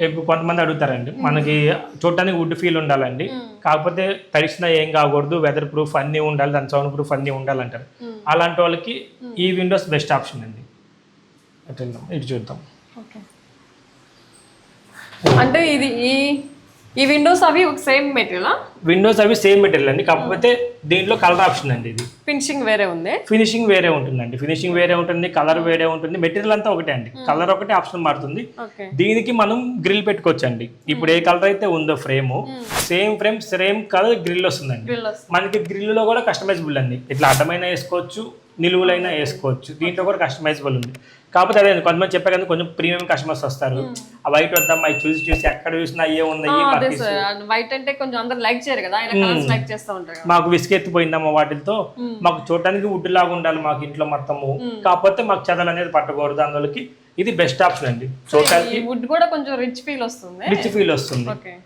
ఇప్పుడు కొంతమంది అడుగుతారండి, మనకి చూడటానికి వుడ్ ఫీల్ ఉండాలండి, కాకపోతే తడిసినా ఏం కాకూడదు, వెదర్ ప్రూఫ్ అన్నీ ఉండాలి, దాని సౌండ్ ప్రూఫ్ అన్నీ ఉండాలంటారు. అలాంటి వాళ్ళకి ఈ విండోస్ బెస్ట్ ఆప్షన్ అండి. ఇటు చూద్దాం. అంటే ఇది ఈ విండోస్ అవి సేమ్ మెటీరియల్? విండోస్ అవి సేమ్ మెటీరియల్ అండి, కాకపోతే దీంట్లో కలర్ ఆప్షన్ అండి. ఇది ఫినిషింగ్ వేరే ఉంది, ఫినిషింగ్ వేరే ఉంటుందండి. ఫినిషింగ్ వేరే ఉంటుంది, కలర్ వేరే ఉంటుంది, మెటీరియల్ అంతా ఒకటే అండి, కలర్ ఒకటే ఆప్షన్ మారుతుంది. దీనికి మనం గ్రిల్ పెట్టుకోవచ్చు అండి. ఇప్పుడు ఏ కలర్ అయితే ఉందో frame, same frame same colour grill వస్తుందండి. మనకి గ్రిల్ లో కూడా కస్టమైజబుల్ అండి, ఇట్లా అడ్డమైనా వేసుకోవచ్చు, నిలువులైనా వేసుకోవచ్చు. దీంట్లో కూడా కస్టమైజబుల్ ఉంది. కాకపోతే అదే కొంతమంది చెప్పా కదా, కొంచెం ప్రీమియం కస్టమర్స్ వస్తారు, ఆ వైట్ వద్దాం అవి చూసి ఎక్కడ చూసినా అయ్యే ఉన్నాయి, వైట్ అంటే కొంచెం అందరు లైక్ చేయరు కదా, లైక్ చేస్తూ ఉంటారు. మాకు విసిగెత్తిపోయిందమ్మా వాటితో, మాకు చూడటానికి వుడ్ లాగా ఉండాలి మాకు ఇంట్లో మొత్తము, కాకపోతే మాకు చెదలు అనేది పట్టకూడదు, అందులోకి ఇది బెస్ట్ ఆప్షన్ అండి. చూడటానికి వుడ్ కూడా కొంచెం రిచ్ ఫీల్ వస్తుంది.